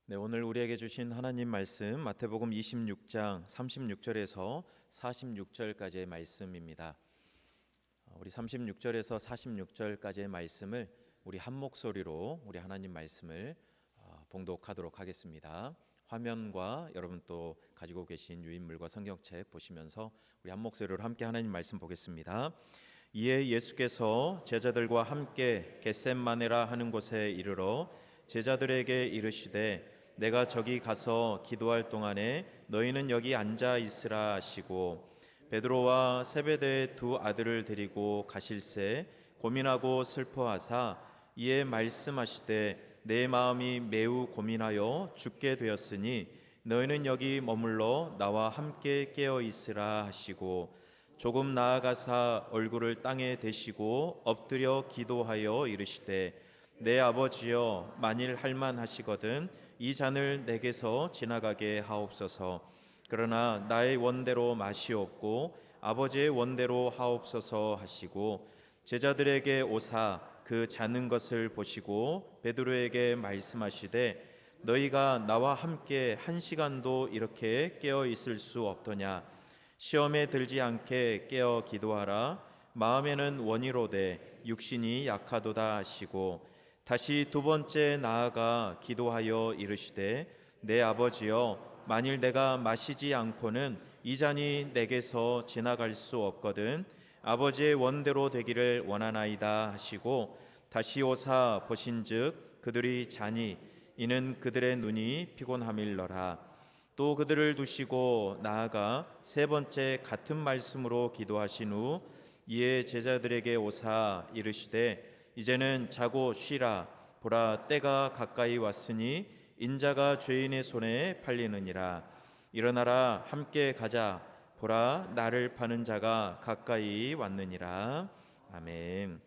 네, 오늘 우리에게 주신 하나님 말씀 마태복음 26장 36절에서 46절까지의 말씀입니다. 우리 36절에서 46절까지의 말씀을 우리 한 목소리로 우리 하나님 말씀을 봉독하도록 하겠습니다. 화면과 여러분 또 가지고 계신 유인물과 성경책 보시면서 우리 한 목소리로 함께 하나님 말씀 보겠습니다. 이에 예수께서 제자들과 함께 겟셋마네라 하는 곳에 이르러 제자들에게 이르시되 내가 저기 가서 기도할 동안에 너희는 여기 앉아 있으라 하시고 베드로와 세베대의 두 아들을 데리고 가실새 고민하고 슬퍼하사 이에 말씀하시되 내 마음이 매우 고민하여 죽게 되었으니 너희는 여기 머물러 나와 함께 깨어 있으라 하시고 조금 나아가사 얼굴을 땅에 대시고 엎드려 기도하여 이르시되 내 아버지여 만일 할만하시거든 이 잔을 내게서 지나가게 하옵소서. 그러나 나의 원대로 마시옵고 아버지의 원대로 하옵소서 하시고 제자들에게 오사 그 자는 것을 보시고 베드로에게 말씀하시되 너희가 나와 함께 한 시간도 이렇게 깨어 있을 수 없더냐. 시험에 들지 않게 깨어 기도하라. 마음에는 원이로되 육신이 약하도다 하시고 다시 두 번째 나아가 기도하여 이르시되 내 아버지여 만일 내가 마시지 않고는 이 잔이 내게서 지나갈 수 없거든 아버지의 원대로 되기를 원하나이다 하시고 다시 오사 보신즉 그들이 자니 이는 그들의 눈이 피곤함일러라. 또 그들을 두시고 나아가 세 번째 같은 말씀으로 기도하신 후 이에 제자들에게 오사 이르시되 이제는 자고 쉬라. 보라 때가 가까이 왔으니 인자가 죄인의 손에 팔리느니라. 일어나라 함께 가자. 보라 나를 파는 자가 가까이 왔느니라. 아멘.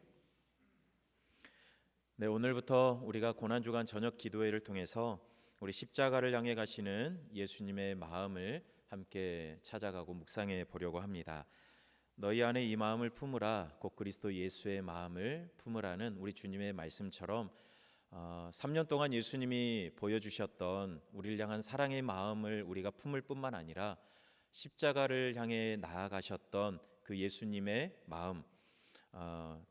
네, 오늘부터 우리가 고난주간 저녁 기도회를 통해서 우리 십자가를 향해 가시는 예수님의 마음을 함께 찾아가고 묵상해 보려고 합니다. 너희 안에 이 마음을 품으라 곧 그리스도 예수의 마음을 품으라는 우리 주님의 말씀처럼 3년 동안 예수님이 보여주셨던 우리를 향한 사랑의 마음을 우리가 품을 뿐만 아니라 십자가를 향해 나아가셨던 그 예수님의 마음,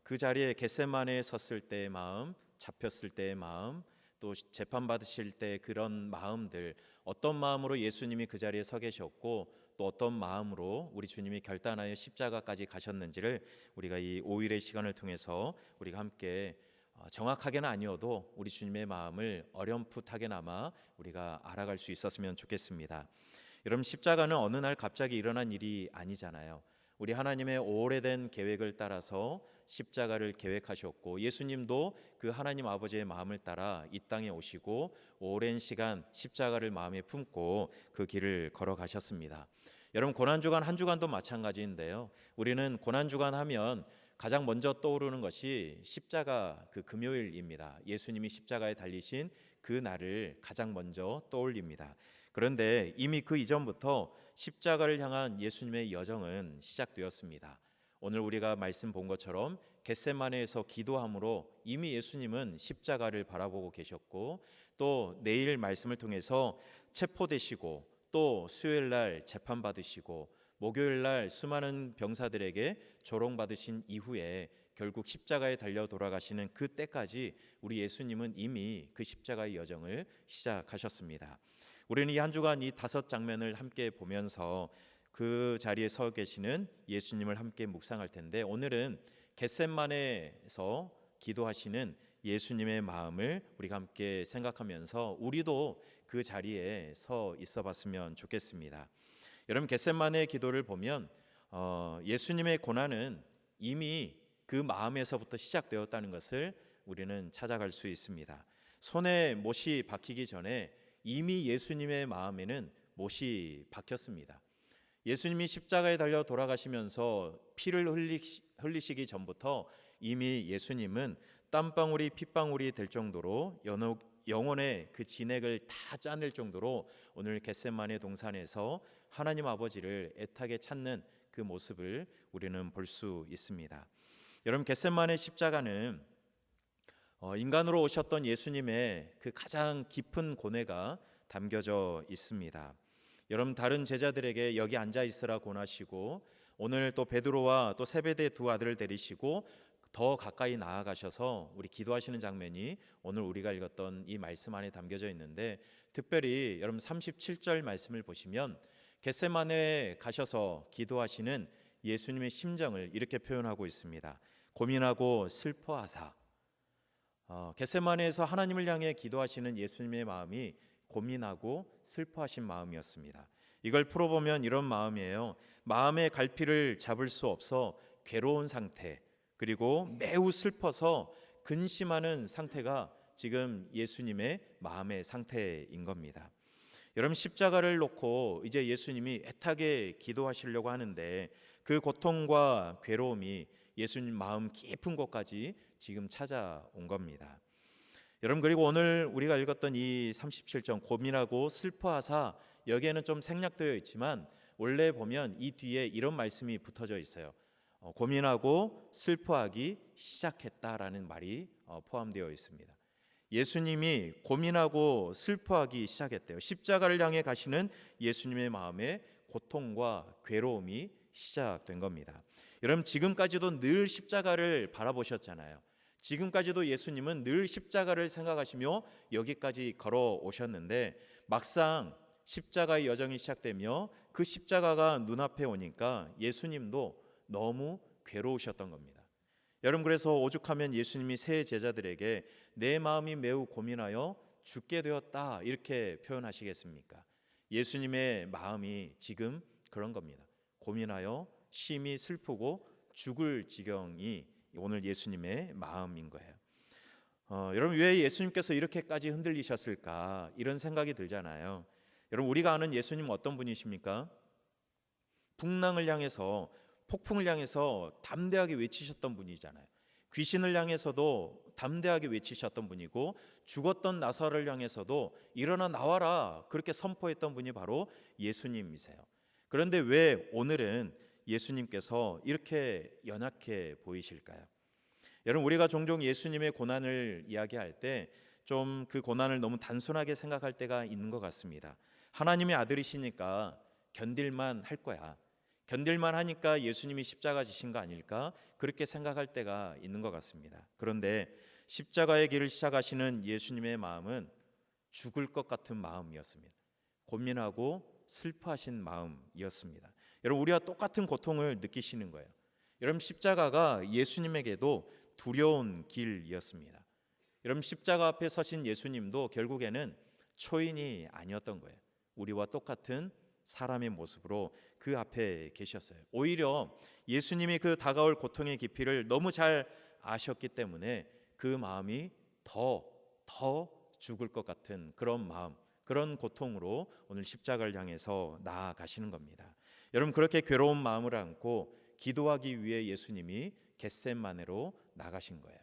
그 자리에 겟세마네에 섰을 때의 마음, 잡혔을 때의 마음, 또 재판받으실 때 그런 마음들, 어떤 마음으로 예수님이 그 자리에 서 계셨고 또 어떤 마음으로 우리 주님이 결단하여 십자가까지 가셨는지를 우리가 이 5일의 시간을 통해서 우리가 함께 정확하게는 아니어도 우리 주님의 마음을 어렴풋하게나마 우리가 알아갈 수 있었으면 좋겠습니다. 여러분, 십자가는 어느 날 갑자기 일어난 일이 아니잖아요. 우리 하나님의 오래된 계획을 따라서 십자가를 계획하셨고 예수님도 그 하나님 아버지의 마음을 따라 이 땅에 오시고 오랜 시간 십자가를 마음에 품고 그 길을 걸어가셨습니다. 여러분, 고난주간 한 주간도 마찬가지인데요. 우리는 고난주간 하면 가장 먼저 떠오르는 것이 십자가 그 금요일입니다. 예수님이 십자가에 달리신 그 날을 가장 먼저 떠올립니다. 그런데 이미 그 이전부터 십자가를 향한 예수님의 여정은 시작되었습니다. 오늘 우리가 말씀 본 것처럼 겟세마네에서 기도함으로 이미 예수님은 십자가를 바라보고 계셨고 또 내일 말씀을 통해서 체포되시고 또 수요일 날 재판받으시고 목요일 날 수많은 병사들에게 조롱받으신 이후에 결국 십자가에 달려 돌아가시는 그 때까지 우리 예수님은 이미 그 십자가의 여정을 시작하셨습니다. 우리는 이 한 주간 이 5장면을 함께 보면서 그 자리에 서 계시는 예수님을 함께 묵상할 텐데 오늘은 겟셋마네에서 기도하시는 예수님의 마음을 우리가 함께 생각하면서 우리도 그 자리에 서 있어 봤으면 좋겠습니다. 여러분, 겟셋마네의 기도를 보면 예수님의 고난은 이미 그 마음에서부터 시작되었다는 것을 우리는 찾아갈 수 있습니다. 손에 못이 박히기 전에 이미 예수님의 마음에는 못이 박혔습니다. 예수님이 십자가에 달려 돌아가시면서 피를 흘리시기 전부터 이미 예수님은 땀방울이 핏방울이 될 정도로 영혼의 그 진액을 다 짜낼 정도로 오늘 겟세마네 동산에서 하나님 아버지를 애타게 찾는 그 모습을 우리는 볼 수 있습니다. 여러분, 겟세마네 십자가는 인간으로 오셨던 예수님의 그 가장 깊은 고뇌가 담겨져 있습니다. 여러분, 다른 제자들에게 여기 앉아 있으라 권하시고, 오늘 또 베드로와 또 세베대 두 아들을 데리시고 더 가까이 나아가셔서 우리 기도하시는 장면이 오늘 우리가 읽었던 이 말씀 안에 담겨져 있는데, 특별히 여러분 37절 말씀을 보시면 겟세마네에 가셔서 기도하시는 예수님의 심정을 이렇게 표현하고 있습니다. 고민하고 슬퍼하사. 겟세마네에서 하나님을 향해 기도하시는 예수님의 마음이 고민하고 슬퍼하신 마음이었습니다. 이걸 풀어보면 이런 마음이에요. 마음의 갈피를 잡을 수 없어 괴로운 상태, 그리고 매우 슬퍼서 근심하는 상태가 지금 예수님의 마음의 상태인 겁니다. 여러분, 십자가를 놓고 이제 예수님이 애타게 기도하시려고 하는데 그 고통과 괴로움이 예수님 마음 깊은 곳까지 지금 찾아온 겁니다. 여러분, 그리고 오늘 우리가 읽었던 이 37절 고민하고 슬퍼하사, 여기에는 좀 생략되어 있지만 원래 보면 이 뒤에 이런 말씀이 붙어져 있어요. 고민하고 슬퍼하기 시작했다라는 말이 포함되어 있습니다. 예수님이 고민하고 슬퍼하기 시작했대요. 십자가를 향해 가시는 예수님의 마음에 고통과 괴로움이 시작된 겁니다. 여러분, 지금까지도 늘 십자가를 바라보셨잖아요. 지금까지도 예수님은 늘 십자가를 생각하시며 여기까지 걸어오셨는데, 막상 십자가의 여정이 시작되며 그 십자가가 눈앞에 오니까 예수님도 너무 괴로우셨던 겁니다. 여러분, 그래서 오죽하면 예수님이 세 제자들에게 내 마음이 매우 고민하여 죽게 되었다 이렇게 표현하시겠습니까? 예수님의 마음이 지금 그런 겁니다. 고민하여 심히 슬프고 죽을 지경이 오늘 예수님의 마음인 거예요. 여러분, 왜 예수님께서 이렇게까지 흔들리셨을까 이런 생각이 들잖아요. 여러분, 우리가 아는 예수님은 어떤 분이십니까? 풍랑을 향해서, 폭풍을 향해서 담대하게 외치셨던 분이잖아요. 귀신을 향해서도 담대하게 외치셨던 분이고, 죽었던 나사로를 향해서도 일어나 나와라 그렇게 선포했던 분이 바로 예수님이세요. 그런데 왜 오늘은 예수님께서 이렇게 연약해 보이실까요? 여러분, 우리가 종종 예수님의 고난을 이야기할 때 좀 그 고난을 너무 단순하게 생각할 때가 있는 것 같습니다. 하나님의 아들이시니까 견딜만 할 거야. 견딜만 하니까 예수님이 십자가 지신 거 아닐까? 그렇게 생각할 때가 있는 것 같습니다. 그런데 십자가의 길을 시작하시는 예수님의 마음은 죽을 것 같은 마음이었습니다. 고민하고 슬퍼하신 마음이었습니다. 여러분, 우리와 똑같은 고통을 느끼시는 거예요. 여러분, 십자가가 예수님에게도 두려운 길이었습니다. 여러분, 십자가 앞에 서신 예수님도 결국에는 초인이 아니었던 거예요. 우리와 똑같은 사람의 모습으로 그 앞에 계셨어요. 오히려 예수님이 그 다가올 고통의 깊이를 너무 잘 아셨기 때문에 그 마음이 더 죽을 것 같은 그런 마음, 그런 고통으로 오늘 십자가를 향해서 나아가시는 겁니다. 여러분, 그렇게 괴로운 마음을 안고 기도하기 위해 예수님이 겟세마네로 나가신 거예요.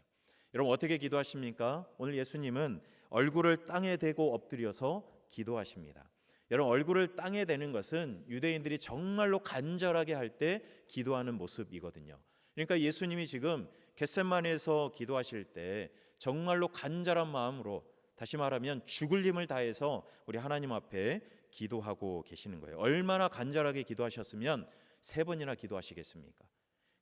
여러분, 어떻게 기도하십니까? 오늘 예수님은 얼굴을 땅에 대고 엎드려서 기도하십니다. 여러분, 얼굴을 땅에 대는 것은 유대인들이 정말로 간절하게 할 때 기도하는 모습이거든요. 그러니까 예수님이 지금 겟세마네에서 기도하실 때 정말로 간절한 마음으로, 다시 말하면 죽을 힘을 다해서 우리 하나님 앞에 기도하고 계시는 거예요. 얼마나 간절하게 기도하셨으면 3번이나 기도하시겠습니까?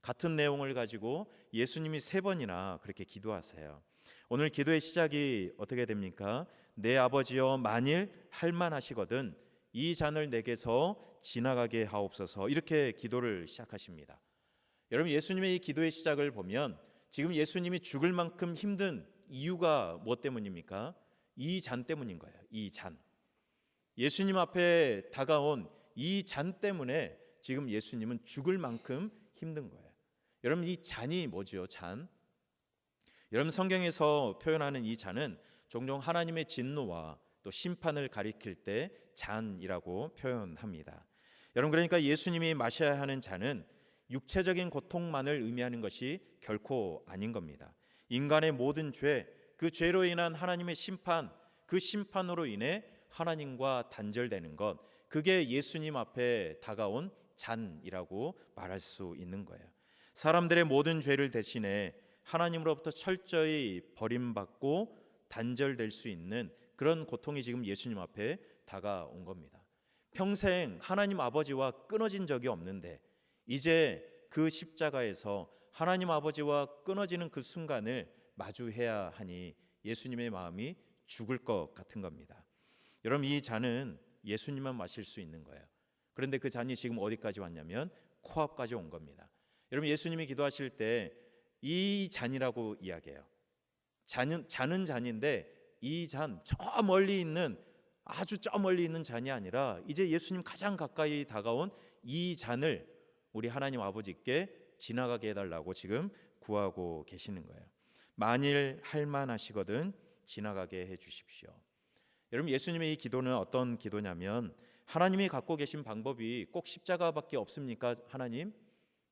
같은 내용을 가지고 예수님이 3번이나 그렇게 기도하세요. 오늘 기도의 시작이 어떻게 됩니까? 내 아버지여, 만일 할만하시거든 이 잔을 내게서 지나가게 하옵소서, 이렇게 기도를 시작하십니다. 여러분, 예수님의 이 기도의 시작을 보면 지금 예수님이 죽을 만큼 힘든 이유가 무엇 때문입니까? 이 잔 때문인 거예요. 이 잔. 예수님 앞에 다가온 이 잔 때문에 지금 예수님은 죽을 만큼 힘든 거예요. 여러분, 이 잔이 뭐죠? 잔. 여러분, 성경에서 표현하는 이 잔은 종종 하나님의 진노와 또 심판을 가리킬 때 잔이라고 표현합니다. 여러분, 그러니까 예수님이 마셔야 하는 잔은 육체적인 고통만을 의미하는 것이 결코 아닌 겁니다. 인간의 모든 죄, 그 죄로 인한 하나님의 심판, 그 심판으로 인해 하나님과 단절되는 것, 그게 예수님 앞에 다가온 잔이라고 말할 수 있는 거예요. 사람들의 모든 죄를 대신해 하나님으로부터 철저히 버림받고 단절될 수 있는 그런 고통이 지금 예수님 앞에 다가온 겁니다. 평생 하나님 아버지와 끊어진 적이 없는데 이제 그 십자가에서 하나님 아버지와 끊어지는 그 순간을 마주해야 하니 예수님의 마음이 죽을 것 같은 겁니다. 여러분, 이 잔은 예수님만 마실 수 있는 거예요. 그런데 그 잔이 지금 어디까지 왔냐면 코앞까지 온 겁니다. 여러분, 예수님이 기도하실 때 이 잔이라고 이야기해요. 잔은 잔인데 이 잔, 저 멀리 있는, 아주 저 멀리 있는 잔이 아니라 이제 예수님 가장 가까이 다가온 이 잔을 우리 하나님 아버지께 지나가게 해달라고 지금 구하고 계시는 거예요. 만일 할만하시거든 지나가게 해주십시오. 여러분, 예수님의 이 기도는 어떤 기도냐면, 하나님이 갖고 계신 방법이 꼭 십자가밖에 없습니까? 하나님,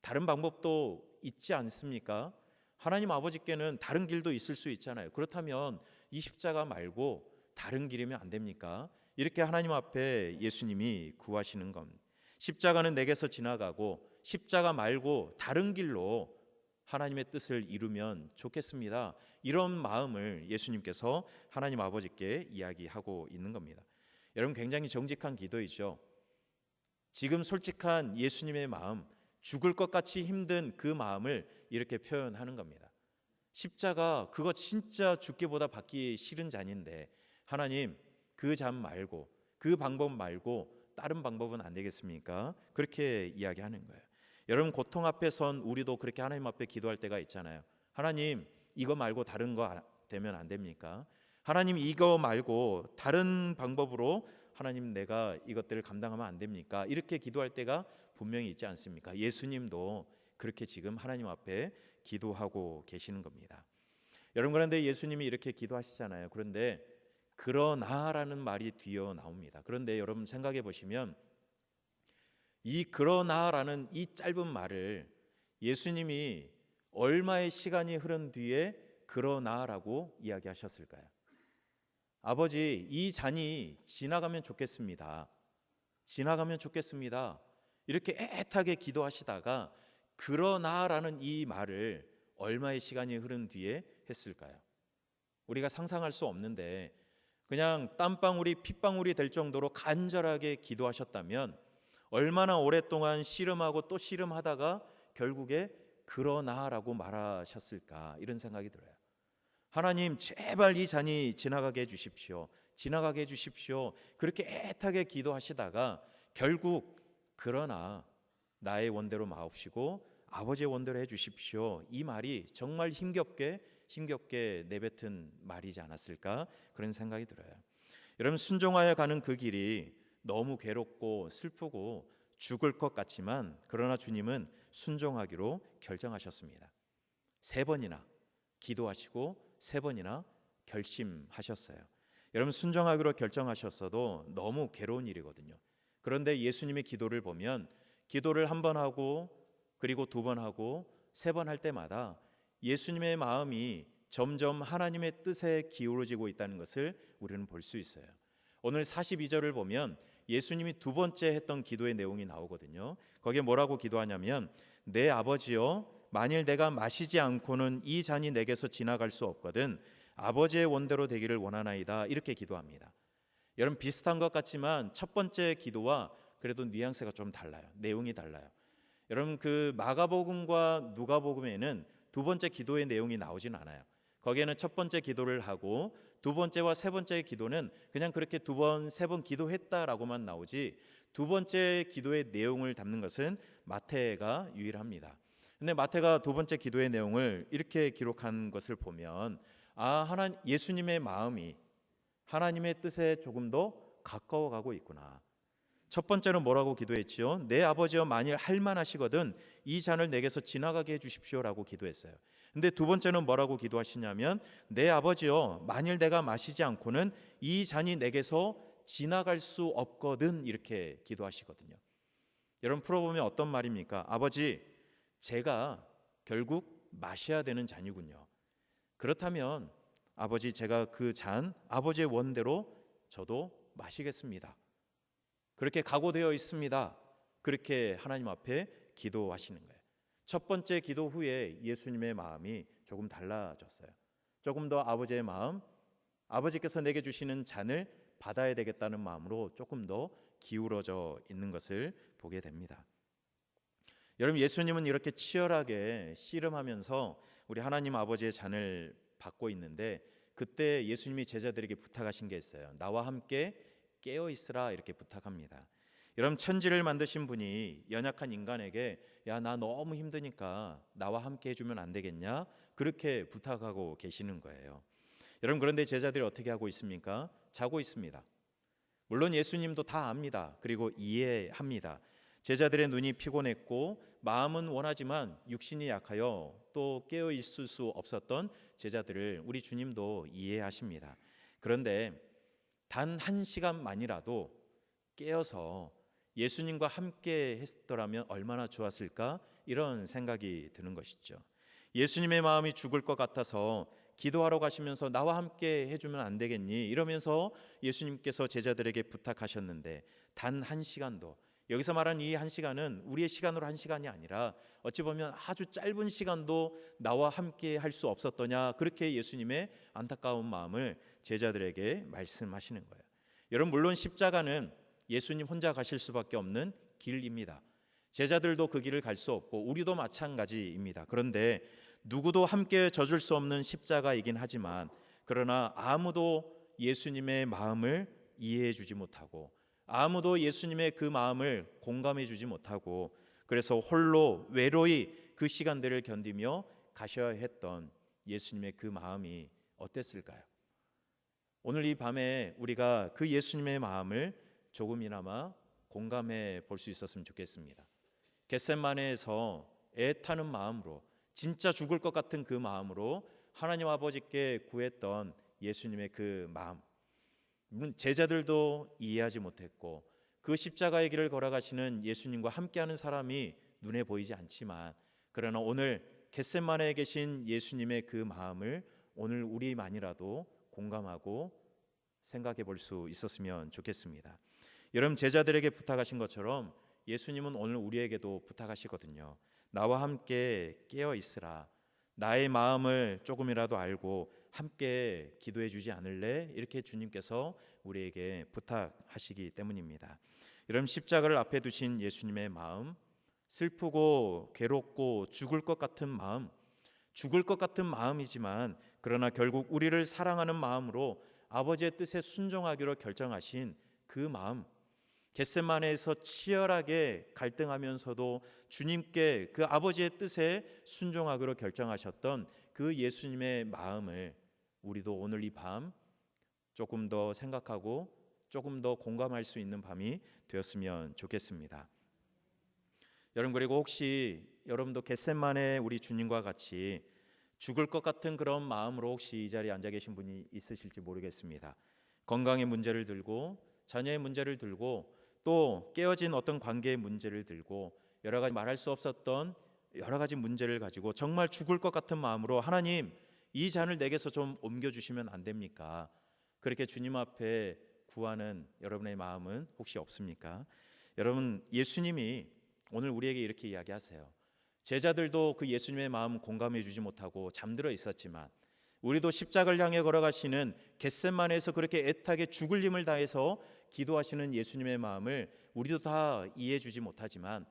다른 방법도 있지 않습니까? 하나님 아버지께는 다른 길도 있을 수 있잖아요. 그렇다면 이 십자가 말고 다른 길이면 안 됩니까? 이렇게 하나님 앞에 예수님이 구하시는 겁니다. 십자가는 내게서 지나가고 십자가 말고 다른 길로 하나님의 뜻을 이루면 좋겠습니다. 이런 마음을 예수님께서 하나님 아버지께 이야기하고 있는 겁니다. 여러분, 굉장히 정직한 기도이죠. 지금 솔직한 예수님의 마음, 죽을 것 같이 힘든 그 마음을 이렇게 표현하는 겁니다. 십자가 그거 진짜 죽기보다 받기 싫은 잔인데 하나님, 그 잔 말고, 그 방법 말고 다른 방법은 안 되겠습니까? 그렇게 이야기하는 거예요. 여러분, 고통 앞에 선 우리도 그렇게 하나님 앞에 기도할 때가 있잖아요. 하나님, 이거 말고 다른 거 되면 안 됩니까? 하나님, 이거 말고 다른 방법으로 하나님, 내가 이것들을 감당하면 안 됩니까? 이렇게 기도할 때가 분명히 있지 않습니까? 예수님도 그렇게 지금 하나님 앞에 기도하고 계시는 겁니다. 여러분, 그런데 예수님이 이렇게 기도하시잖아요. 그런데 그러나라는 말이 뒤어 나옵니다. 그런데 여러분 생각해 보시면 이 그러나라는 이 짧은 말을 예수님이 얼마의 시간이 흐른 뒤에 그러나라고 이야기하셨을까요? 아버지, 이 잔이 지나가면 좋겠습니다. 지나가면 좋겠습니다. 이렇게 애타게 기도하시다가 그러나라는 이 말을 얼마의 시간이 흐른 뒤에 했을까요? 우리가 상상할 수 없는데 그냥 땀방울이 핏방울이 될 정도로 간절하게 기도하셨다면 얼마나 오랫동안 씨름하고 또 씨름하다가 결국에 그러나라고 말하셨을까, 이런 생각이 들어요. 하나님, 제발 이 잔이 지나가게 해주십시오. 지나가게 해주십시오. 그렇게 애타게 기도하시다가 결국 그러나 나의 원대로 마옵시고 아버지의 원대로 해주십시오, 이 말이 정말 힘겹게 내뱉은 말이지 않았을까, 그런 생각이 들어요. 여러분, 순종하여 가는 그 길이 너무 괴롭고 슬프고 죽을 것 같지만 그러나 주님은 순종하기로 결정하셨습니다. 3번이나 기도하시고 3번이나 결심하셨어요. 여러분, 순종하기로 결정하셨어도 너무 괴로운 일이거든요. 그런데 예수님의 기도를 보면 기도를 1번 하고 그리고 2번 하고 3번 할 때마다 예수님의 마음이 점점 하나님의 뜻에 기울어지고 있다는 것을 우리는 볼 수 있어요. 오늘 42절을 보면 예수님이 2번째 했던 기도의 내용이 나오거든요. 거기에 뭐라고 기도하냐면, 내 아버지여, 만일 내가 마시지 않고는 이 잔이 내게서 지나갈 수 없거든 아버지의 원대로 되기를 원하나이다, 이렇게 기도합니다. 여러분, 비슷한 것 같지만 첫 번째 기도와 그래도 뉘앙스가 좀 달라요. 내용이 달라요. 여러분, 그 마가복음과 누가복음에는 2번째 기도의 내용이 나오진 않아요. 거기에는 첫 번째 기도를 하고 2번째와 3번째 기도는 그냥 그렇게 2번, 3번 기도했다라고만 나오지 2번째 기도의 내용을 담는 것은 마태가 유일합니다. 근데 마태가 2번째 기도의 내용을 이렇게 기록한 것을 보면 예수님의 마음이 하나님의 뜻에 조금 더 가까워가고 있구나. 첫 번째는 뭐라고 기도했지요? 내 아버지여, 만일 할만하시거든 이 잔을 내게서 지나가게 해주십시오라고 기도했어요. 근데 2번째는 뭐라고 기도하시냐면, 내 아버지여, 만일 내가 마시지 않고는 이 잔이 내게서 지나갈 수 없거든, 이렇게 기도하시거든요. 여러분, 풀어보면 어떤 말입니까? 아버지, 제가 결국 마셔야 되는 잔이군요. 그렇다면 아버지, 제가 그 잔, 아버지의 원대로 저도 마시겠습니다. 그렇게 각오되어 있습니다. 그렇게 하나님 앞에 기도하시는 거예요. 첫 번째 기도 후에 예수님의 마음이 조금 달라졌어요. 조금 더 아버지의 마음, 아버지께서 내게 주시는 잔을 받아야 되겠다는 마음으로 조금 더 기울어져 있는 것을 보게 됩니다. 여러분, 예수님은 이렇게 치열하게 씨름하면서 우리 하나님 아버지의 잔을 받고 있는데, 그때 예수님이 제자들에게 부탁하신 게 있어요. 나와 함께 깨어 있으라, 이렇게 부탁합니다. 여러분, 천지를 만드신 분이 연약한 인간에게 야, 나 너무 힘드니까 나와 함께 해주면 안 되겠냐, 그렇게 부탁하고 계시는 거예요. 여러분, 그런데 제자들이 어떻게 하고 있습니까? 자고 있습니다. 물론 예수님도 다 압니다. 그리고 이해합니다. 제자들의 눈이 피곤했고 마음은 원하지만 육신이 약하여 또 깨어 있을 수 없었던 제자들을 우리 주님도 이해하십니다. 그런데 단 한 시간만이라도 깨어서 예수님과 함께 했더라면 얼마나 좋았을까, 이런 생각이 드는 것이죠. 예수님의 마음이 죽을 것 같아서 기도하러 가시면서 나와 함께 해주면 안 되겠니, 이러면서 예수님께서 제자들에게 부탁하셨는데 단 한 시간도, 여기서 말하는 이 한 시간은 우리의 시간으로 한 시간이 아니라 어찌 보면 아주 짧은 시간도 나와 함께 할 수 없었더냐, 그렇게 예수님의 안타까운 마음을 제자들에게 말씀하시는 거예요. 여러분, 물론 십자가는 예수님 혼자 가실 수밖에 없는 길입니다. 제자들도 그 길을 갈 수 없고 우리도 마찬가지입니다. 그런데 누구도 함께 져줄 수 없는 십자가이긴 하지만, 그러나 아무도 예수님의 마음을 이해해 주지 못하고 아무도 예수님의 그 마음을 공감해 주지 못하고, 그래서 홀로 외로이 그 시간들을 견디며 가셔야 했던 예수님의 그 마음이 어땠을까요? 오늘 이 밤에 우리가 그 예수님의 마음을 조금이나마 공감해 볼 수 있었으면 좋겠습니다. 겟세마네에서 애타는 마음으로, 진짜 죽을 것 같은 그 마음으로 하나님 아버지께 구했던 예수님의 그 마음, 제자들도 이해하지 못했고 그 십자가의 길을 걸어가시는 예수님과 함께하는 사람이 눈에 보이지 않지만, 그러나 오늘 겟세마네에 계신 예수님의 그 마음을 오늘 우리만이라도 공감하고 생각해 볼 수 있었으면 좋겠습니다. 여러분, 제자들에게 부탁하신 것처럼 예수님은 오늘 우리에게도 부탁하시거든요. 나와 함께 깨어 있으라. 나의 마음을 조금이라도 알고 함께 기도해 주지 않을래? 이렇게 주님께서 우리에게 부탁하시기 때문입니다. 여러분, 십자가를 앞에 두신 예수님의 마음, 슬프고 괴롭고 죽을 것 같은 마음, 죽을 것 같은 마음이지만 그러나 결국 우리를 사랑하는 마음으로 아버지의 뜻에 순종하기로 결정하신 그 마음, 겟세마네에서 치열하게 갈등하면서도 주님께 그 아버지의 뜻에 순종하기로 결정하셨던 그 예수님의 마음을 우리도 오늘 이 밤 조금 더 생각하고 조금 더 공감할 수 있는 밤이 되었으면 좋겠습니다. 여러분, 그리고 혹시 여러분도 겟세마네 우리 주님과 같이 죽을 것 같은 그런 마음으로 혹시 이 자리에 앉아 계신 분이 있으실지 모르겠습니다. 건강의 문제를 들고 자녀의 문제를 들고 또 깨어진 어떤 관계의 문제를 들고 여러 가지 말할 수 없었던 여러 가지 문제를 가지고 정말 죽을 것 같은 마음으로 하나님, 이 잔을 내게서 좀 옮겨주시면 안 됩니까? 그렇게 주님 앞에 구하는 여러분의 마음은 혹시 없습니까? 여러분, 예수님이 오늘 우리에게 이렇게 이야기하세요. 제자들도 그 예수님의 마음 공감해 주지 못하고 잠들어 있었지만 우리도 십자가를 향해 걸어가시는 겟세마네에서 그렇게 애타게 죽을 힘을 다해서 기도하시는 예수님의 마음을 우리도 다 이해해 주지 못하지만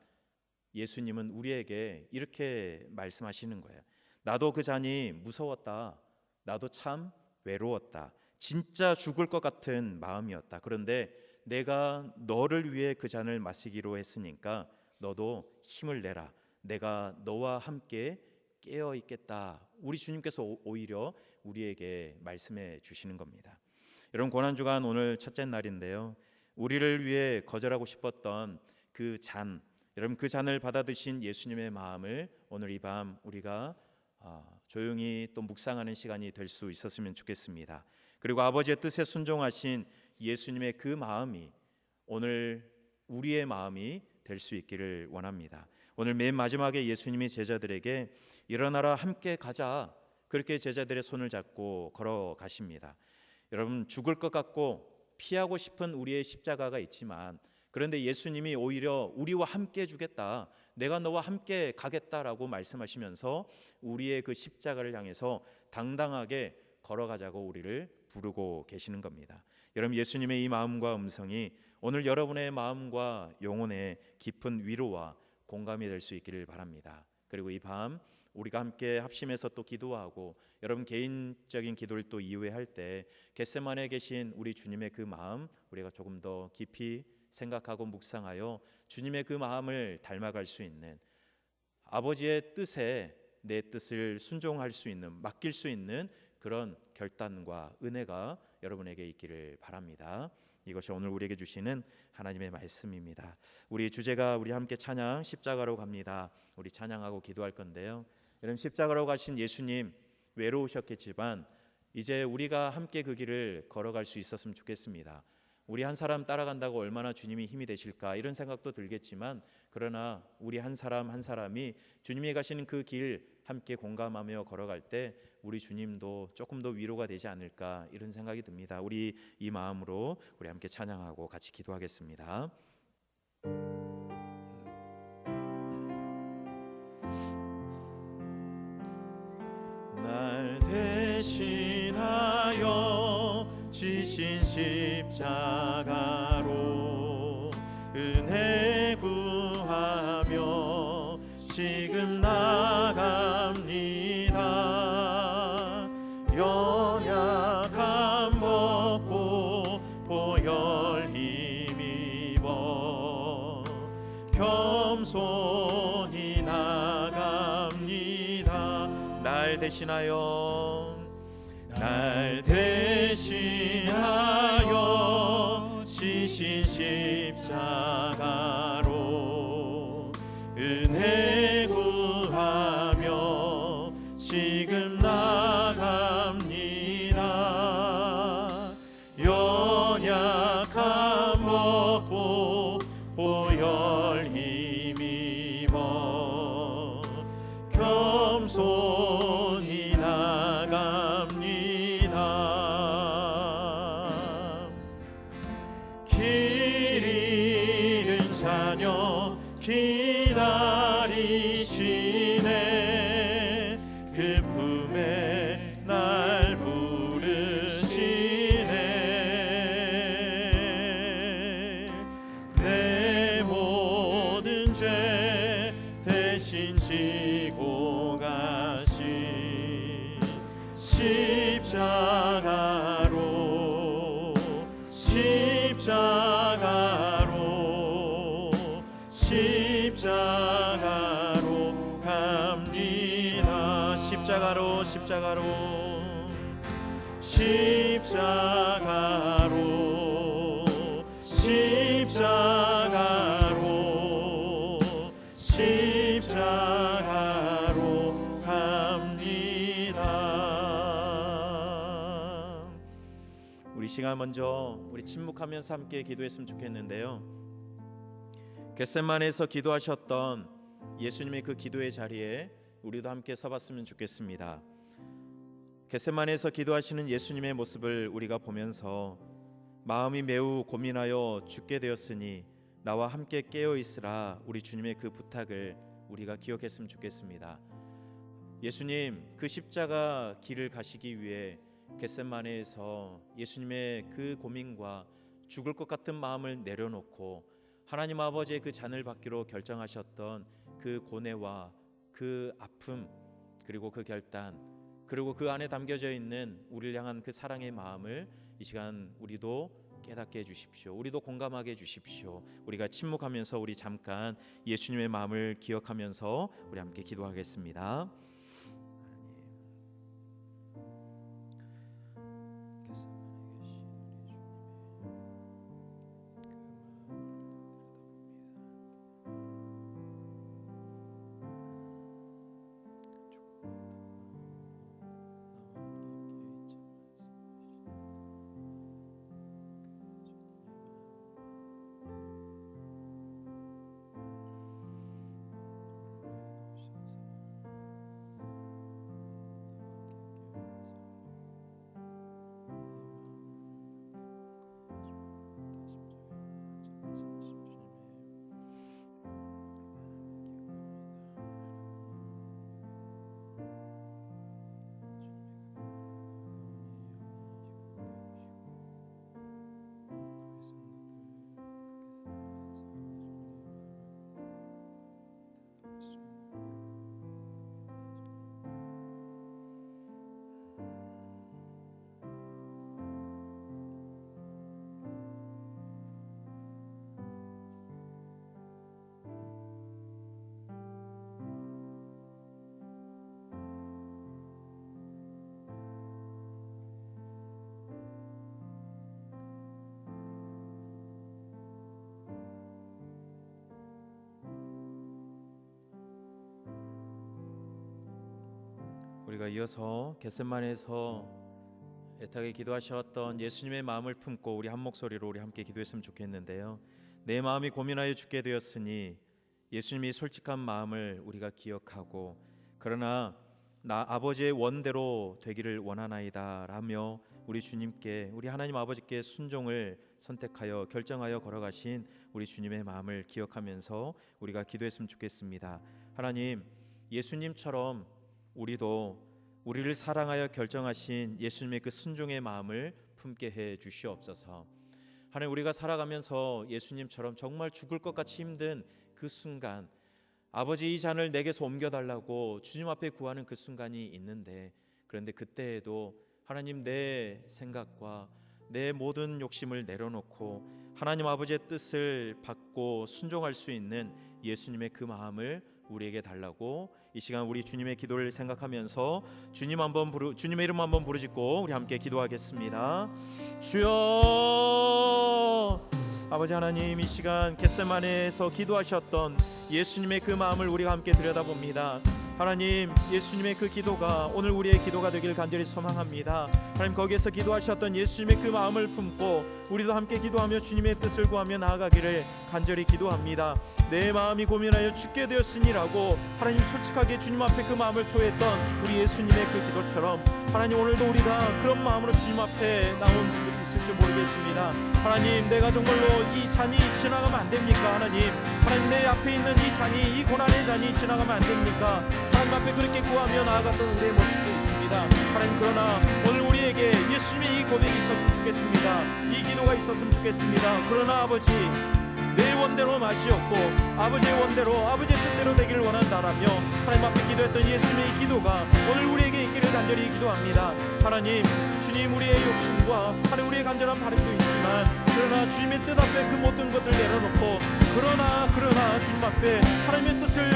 예수님은 우리에게 이렇게 말씀하시는 거예요. 나도 그 잔이 무서웠다. 나도 참 외로웠다. 진짜 죽을 것 같은 마음이었다. 그런데 내가 너를 위해 그 잔을 마시기로 했으니까 너도 힘을 내라. 내가 너와 함께 깨어 있겠다. 우리 주님께서 오히려 우리에게 말씀해 주시는 겁니다. 여러분, 고난주간 오늘 첫째 날인데요, 우리를 위해 거절하고 싶었던 그 잔, 여러분 그 잔을 받아 드신 예수님의 마음을 오늘 이 밤 우리가 조용히 또 묵상하는 시간이 될 수 있었으면 좋겠습니다. 그리고 아버지의 뜻에 순종하신 예수님의 그 마음이 오늘 우리의 마음이 될 수 있기를 원합니다. 오늘 맨 마지막에 예수님이 제자들에게 일어나라, 함께 가자, 그렇게 제자들의 손을 잡고 걸어가십니다. 여러분, 죽을 것 같고 피하고 싶은 우리의 십자가가 있지만 그런데 예수님이 오히려 우리와 함께 주겠다, 내가 너와 함께 가겠다라고 말씀하시면서 우리의 그 십자가를 향해서 당당하게 걸어가자고 우리를 부르고 계시는 겁니다. 여러분, 예수님의 이 마음과 음성이 오늘 여러분의 마음과 영혼에 깊은 위로와 공감이 될 수 있기를 바랍니다. 그리고 이 밤 우리가 함께 합심해서 또 기도하고 여러분 개인적인 기도를 또 이후에 할 때 겟세마네에 계신 우리 주님의 그 마음 우리가 조금 더 깊이 생각하고 묵상하여 주님의 그 마음을 닮아갈 수 있는, 아버지의 뜻에 내 뜻을 순종할 수 있는, 맡길 수 있는 그런 결단과 은혜가 여러분에게 있기를 바랍니다. 이것이 오늘 우리에게 주시는 하나님의 말씀입니다. 우리 주제가 우리 함께 찬양 십자가로 갑니다. 우리 찬양하고 기도할 건데요. 여러분, 십자가로 가신 예수님 외로우셨겠지만 이제 우리가 함께 그 길을 걸어갈 수 있었으면 좋겠습니다. 우리 한 사람 따라간다고 얼마나 주님이 힘이 되실까 이런 생각도 들겠지만, 그러나 우리 한 사람 한 사람이 주님이 가시는 그 길 함께 공감하며 걸어갈 때 우리 주님도 조금 더 위로가 되지 않을까 이런 생각이 듭니다. 우리 이 마음으로 우리 함께 찬양하고 같이 기도하겠습니다. 날 대신하여 지신 십자가로 은혜 구하며 지금 나갑니다. 연약함 먹고 보혈 힘입어 겸손히 나갑니다. 날 대신하여 지신 십자가로 은혜 구하며 지금 나갑니다. 연약함 먹고 보혈 힘입어 겸손히 나갑니다. 길 잃은 자녀 기다리시네. 그 품에 날 부르시네. 내 모든 죄 대신 지고 가신 십자가로 갑니다. 십자가로 갑니다. 우리 시간 먼저 우리 침묵하면서 함께 기도했으면 좋겠는데요. 겟세마네에서 기도하셨던 예수님의 그 기도의 자리에 우리도 함께 서봤으면 좋겠습니다. 겟세마네에서 기도하시는 예수님의 모습을 우리가 보면서 마음이 매우 고민하여 죽게 되었으니 나와 함께 깨어 있으라, 우리 주님의 그 부탁을 우리가 기억했으면 좋겠습니다. 예수님 그 십자가 길을 가시기 위해 겟세마네에서 예수님의 그 고민과 죽을 것 같은 마음을 내려놓고 하나님 아버지의 그 잔을 받기로 결정하셨던 그 고뇌와 그 아픔, 그리고 그 결단, 그리고 그 안에 담겨져 있는 우리를 향한 그 사랑의 마음을 이 시간 우리도 깨닫게 해주십시오. 우리도 공감하게 해주십시오. 우리가 침묵하면서 우리 잠깐 예수님의 마음을 기억하면서 우리 함께 기도하겠습니다. 우리가 이어서 겟세마네에서 애타게 기도하셨던 예수님의 마음을 품고 우리 한 목소리로 우리 함께 기도했으면 좋겠는데요. 내 마음이 고민하여 죽게 되었으니 예수님이 솔직한 마음을 우리가 기억하고 그러나 나 아버지의 원대로 되기를 원하나이다 라며 우리 주님께, 우리 하나님 아버지께 순종을 선택하여 결정하여 걸어가신 우리 주님의 마음을 기억하면서 우리가 기도했으면 좋겠습니다. 하나님, 예수님처럼 우리도 우리를 사랑하여 결정하신 예수님의 그 순종의 마음을 품게 해 주시옵소서. 하나님, 우리가 살아가면서 예수님처럼 정말 죽을 것 같이 힘든 그 순간, 아버지 이 잔을 내게서 옮겨달라고 주님 앞에 구하는 그 순간이 있는데, 그런데 그때에도 하나님, 내 생각과 내 모든 욕심을 내려놓고 하나님 아버지의 뜻을 받고 순종할 수 있는 예수님의 그 마음을 우리에게 달라고 이 시간 우리 주님의 기도를 생각하면서 주님의 이름 한번 부르짖고 우리 함께 기도하겠습니다. 주여, 아버지 하나님, 이 시간 겟세마네에서 기도하셨던 예수님의 그 마음을 우리가 함께 들여다봅니다. 하나님, 예수님의 그 기도가 오늘 우리의 기도가 되길 간절히 소망합니다. 하나님, 거기에서 기도하셨던 예수님의 그 마음을 품고 우리도 함께 기도하며 주님의 뜻을 구하며 나아가기를 간절히 기도합니다. 내 마음이 고민하여 죽게 되었으니라고 하나님 솔직하게 주님 앞에 그 마음을 토했던 우리 예수님의 그 기도처럼 하나님, 오늘도 우리가 그런 마음으로 주님 앞에 나온 분들이 있을지 모르겠습니다. 하나님, 내가 정말로 이 잔이 지나가면 안 됩니까? 하나님, 내 앞에 있는 이 잔이, 이 고난의 잔이 지나가면 안 됩니까? 하나님 앞에 그렇게 구하며 나아갔던 우리의 모습도 있습니다. 하나님, 그러나 오늘 우리에게 예수님의 이 고백이 있었으면 좋겠습니다. 이 기도가 있었으면 좋겠습니다. 그러나 아버지, 내 원대로 마시옵고 아버지의 원대로, 아버지의 뜻대로 되기를 원한다라며 하나님 앞에 기도했던 예수님의 이 기도가 오늘 우리에게 있기를 간절히 기도합니다. 하나님, 주님, 우리의 욕심과 하나님 우리의 간절한 바람도 있지만 그러나 주님의 뜻 앞에 그 모든 것들 내려놓고 그러나 주님 앞에 하나님의 뜻을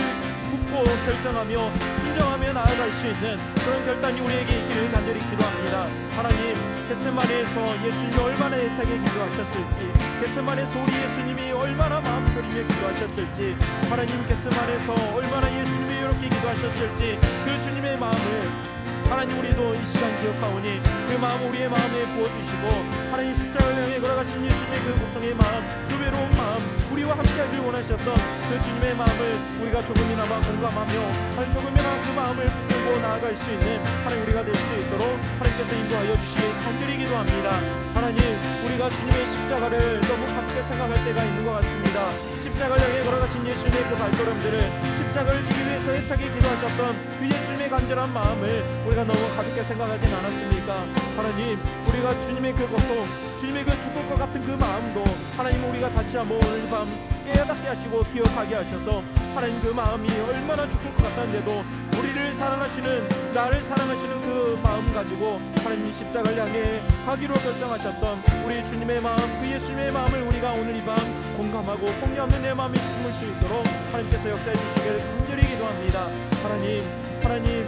묻고 결정하며 순종하며 나아갈 수 있는 그런 결단이 우리에게 있기를 간절히 기도합니다. 하나님, 겟세마네에서 예수님이 얼마나 애타게 기도하셨을지, 겟세마네에서 우리 예수님이 얼마나 마음 졸이며 기도하셨을지, 하나님 겟세마네에서 얼마나 예수님이 이렇게 기도하셨을지 그 주님의 마음을 하나님 우리도 이 시간 기억하오니 그 마음 우리의 마음에 부어주시고 하나님 십자가를 향해 걸어가신 예수님의 그 고통의 마음, 그 외로운 마음, 우리와 함께하길 원하셨던 그 주님의 마음을 우리가 조금이나마 공감하며 하나님 조금이나마 그 마음을 끌고 나아갈 수 있는 하나님 우리가 될 수 있도록 하나님께서 인도하여 주시길 간절히 기도합니다. 하나님, 우리가 주님의 십자가를 너무 가볍게 생각할 때가 있는 것 같습니다. 십자가를 향해 걸어가신 예수님의 그 발걸음들을, 십자가를 지기 위해서 애타게 기도하셨던 그 예수님의 간절한 마음을 우리가 너무 가볍게 생각하진 않았습니까? 하나님, 우리가 주님의 그 고통, 주님의 그 죽을 것 같은 그 마음도 하나님 우리가 다시 한번 오늘 밤 깨닫게 하시고 기억하게 하셔서 하나님 그 마음이 얼마나 죽을 것 같았는데도 우리를 사랑하시는, 나를 사랑하시는 그 마음 가지고 하나님 십자가를 향해 가기로 결정하셨던 우리 주님의 마음, 그 예수님의 마음을 우리가 오늘 이 밤 공감하고 폭리하는 내 마음에 심을 수 있도록 하나님께서 역사해 주시기를 간절히 기도합니다. 하나님,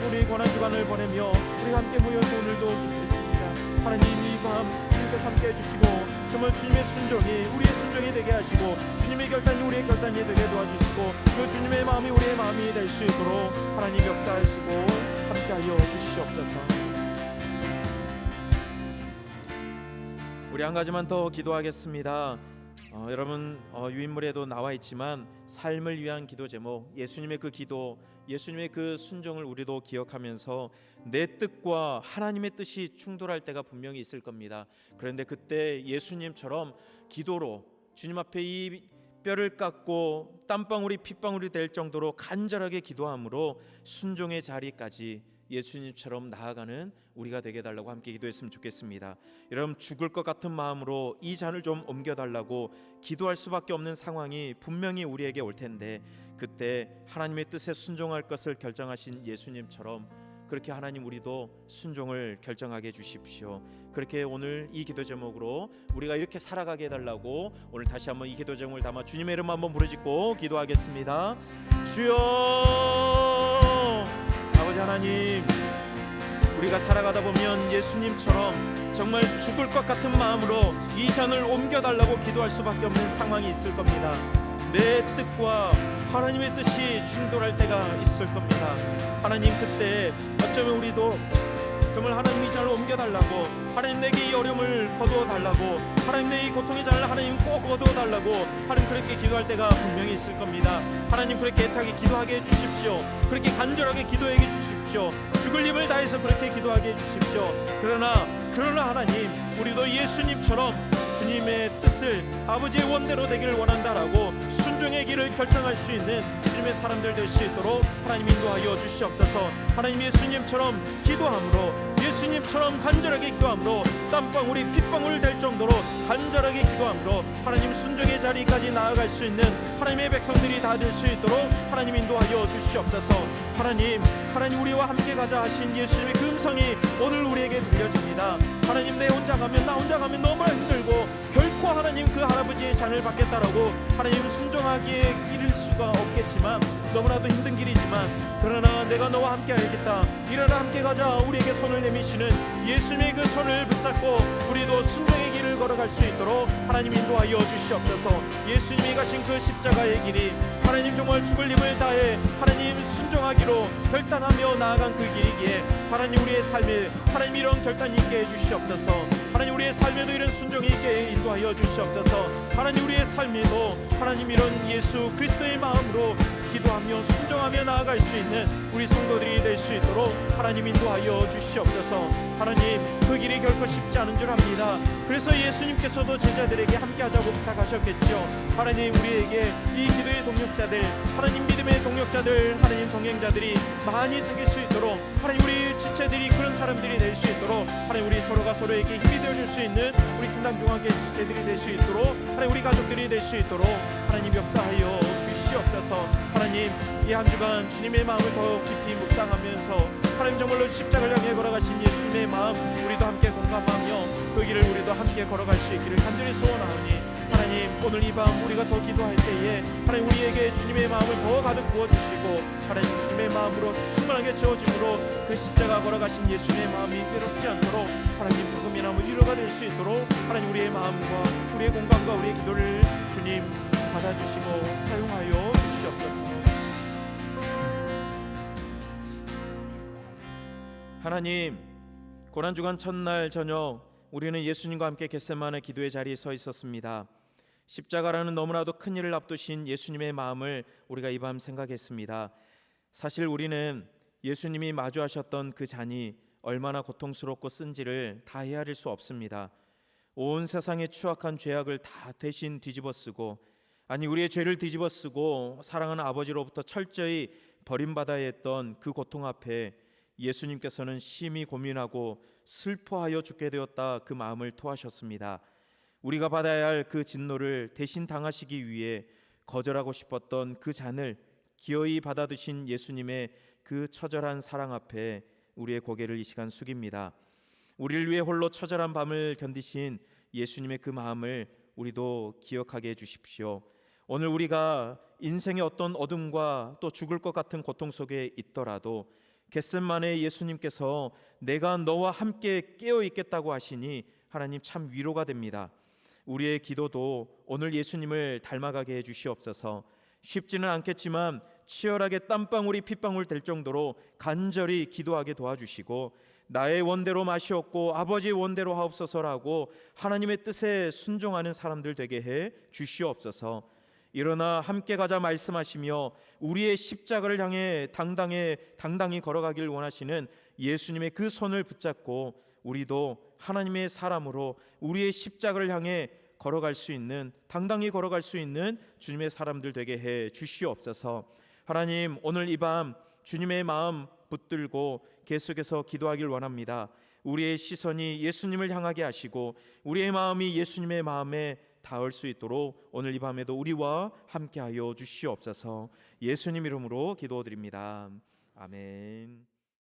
우리 고난주간을 보내며 우리가 함께 모여서 오늘도 기도했습니다. 하나님, 이 밤 주님께서 함께 해주시고 정말 주님의 순종이 우리의 순종이 되게 하시고 주님의 결단이 우리의 결단이 되게 도와주시고 그 주님의 마음이 우리의 마음이 될 수 있도록 하나님 역사하시고 함께하여 주시옵소서. 우리 한 가지만 더 기도하겠습니다. 여러분 유인물에도 나와 있지만 삶을 위한 기도 제목, 예수님의 그 기도, 예수님의 그 순종을 우리도 기억하면서 내 뜻과 하나님의 뜻이 충돌할 때가 분명히 있을 겁니다. 그런데 그때 예수님처럼 기도로 주님 앞에 이 뼈를 깎고 땀방울이 핏방울이 될 정도로 간절하게 기도함으로 순종의 자리까지 예수님처럼 나아가는 우리가 되게 해달라고 함께 기도했으면 좋겠습니다. 여러분, 죽을 것 같은 마음으로 이 잔을 좀 옮겨달라고 기도할 수밖에 없는 상황이 분명히 우리에게 올 텐데 그때 하나님의 뜻에 순종할 것을 결정하신 예수님처럼 그렇게 하나님 우리도 순종을 결정하게 해주십시오. 그렇게 오늘 이 기도 제목으로 우리가 이렇게 살아가게 해달라고 오늘 다시 한번 이 기도 제목을 담아 주님의 이름 한번 부르짖고 기도하겠습니다. 주여, 아버지 하나님, 우리가 살아가다 보면 예수님처럼 정말 죽을 것 같은 마음으로 이 잔을 옮겨달라고 기도할 수밖에 없는 상황이 있을 겁니다. 내 뜻과 하나님의 뜻이 충돌할 때가 있을 겁니다. 하나님, 그때 어쩌면 우리도 정말 하나님 이 잔을 옮겨달라고, 하나님 내게 이 어려움을 거두어달라고, 하나님 내 이 고통의 잔을 하나님 꼭 거두어달라고 하나님 그렇게 기도할 때가 분명히 있을 겁니다. 하나님, 그렇게 애타게 기도하게 해주십시오. 그렇게 간절하게 기도해 주십시오. 죽을 힘을 다해서 그렇게 기도하게 해주십시오. 그러나 하나님, 우리도 예수님처럼 주님의 뜻을 아버지의 원대로 되기를 원한다라고 순종의 길을 결정할 수 있는 주님의 사람들 될 수 있도록 하나님 인도하여 주시옵소서. 하나님, 예수님처럼 기도함으로, 예수님처럼 간절하게 기도함으로, 땀방울이 핏방울 될 정도로 간절하게 기도함으로 하나님 순종의 자리까지 나아갈 수 있는 하나님의 백성들이 다 될 수 있도록 하나님 인도하여 주시옵소서. 하나님, 우리와 함께 가자 하신 예수님의 그 음성이 오늘 우리에게 들려집니다. 하나님, 나 혼자 가면 너무나 힘들고 결코 하나님 그 할아버지의 잔을 받겠다라고 하나님 순종하기에 이를 수가 없겠지만, 너무나도 힘든 길이지만, 그러나 내가 너와 함께 알겠다, 일어나 함께 가자, 우리에게 손을 내미시는 예수님의 그 손을 붙잡고 우리도 순종의 길을 걸어갈 수 있도록 하나님 인도하여 주시옵소서. 예수님이 가신 그 십자가의 길이 하나님 정말 죽을 힘을 다해 하나님 순종하기로 결단하며 나아간 그 길이기에 하나님, 우리의 삶에 하나님 이런 결단이 있게 해주시옵소서. 하나님, 우리의 삶에도 이런 순종이 있게 인도하여 주시옵소서. 하나님, 우리의 삶에도 하나님 이런 예수 그리스도의 마음으로 기도하며 순종하며 나아갈 수 있는 우리 성도들이 될 수 있도록 하나님 인도하여 주시옵소서. 하나님, 그 길이 결코 쉽지 않은 줄 압니다. 그래서 예수님께서도 제자들에게 함께하자고 부탁하셨겠죠. 하나님, 우리에게 이 기도의 동력자들, 하나님 믿음의 동력자들, 하나님 동행자들이 많이 생길 수 있도록, 하나님 우리 지체들이 그런 사람들이 될 수 있도록, 하나님 우리 서로가 서로에게 힘이 되어줄 수 있는 우리 신당중앙교회 지체들이 될 수 있도록, 하나님 우리 가족들이 될 수 있도록 하나님 역사하여 주시옵소서. 하나님, 이 한 주간 주님의 마음을 더 깊이 묵상하면서 하나님 정말로 십자가를 향해 걸어가신 예수님의 마음 우리도 함께 공감하며 그 길을 우리도 함께 걸어갈 수 있기를 간절히 소원하오니, 하나님 오늘 이 밤 우리가 더 기도할 때에 하나님 우리에게 주님의 마음을 더 가득 부어주시고, 하나님 주님의 마음으로 충만하게 채워짐으로 그 십자가 걸어가신 예수님의 마음이 외롭지 않도록 하나님 조금이나마 위로가 될 수 있도록 하나님 우리의 마음과 우리의 공감과 우리의 기도를 주님 받아주시고 사용하여 주시옵소서. 하나님, 고난주간 첫날 저녁 우리는 예수님과 함께 겟세마네 기도의 자리에 서 있었습니다. 십자가라는 너무나도 큰 일을 앞두신 예수님의 마음을 우리가 이 밤 생각했습니다. 사실 우리는 예수님이 마주하셨던 그 잔이 얼마나 고통스럽고 쓴지를 다 헤아릴 수 없습니다. 온 세상의 추악한 죄악을 다 대신 뒤집어쓰고, 아니 우리의 죄를 뒤집어쓰고 사랑하는 아버지로부터 철저히 버림받아야 했던 그 고통 앞에 예수님께서는 심히 고민하고 슬퍼하여 죽게 되었다 그 마음을 토하셨습니다. 우리가 받아야 할 그 진노를 대신 당하시기 위해 거절하고 싶었던 그 잔을 기어이 받아드신 예수님의 그 처절한 사랑 앞에 우리의 고개를 이 시간 숙입니다. 우리를 위해 홀로 처절한 밤을 견디신 예수님의 그 마음을 우리도 기억하게 해주십시오. 오늘 우리가 인생의 어떤 어둠과 또 죽을 것 같은 고통 속에 있더라도 겟세마네 예수님께서 내가 너와 함께 깨어 있겠다고 하시니 하나님 참 위로가 됩니다. 우리의 기도도 오늘 예수님을 닮아가게 해주시옵소서. 쉽지는 않겠지만 치열하게 땀방울이 핏방울 될 정도로 간절히 기도하게 도와주시고, 나의 원대로 마시옵고 아버지의 원대로 하옵소서라고 하나님의 뜻에 순종하는 사람들 되게 해 주시옵소서. 일어나 함께 가자 말씀하시며 우리의 십자가를 향해 당당히 걸어가길 원하시는 예수님의 그 손을 붙잡고 우리도 하나님의 사람으로 우리의 십자가를 향해 걸어갈 수 있는, 당당히 걸어갈 수 있는 주님의 사람들 되게 해 주시옵소서. 하나님, 오늘 이 밤 주님의 마음 붙들고 계속해서 기도하길 원합니다. 우리의 시선이 예수님을 향하게 하시고 우리의 마음이 예수님의 마음에 닿을 수 있도록 오늘 이 밤에도 우리와 함께하여 주시옵소서. 예수님 이름으로 기도드립니다. 아멘.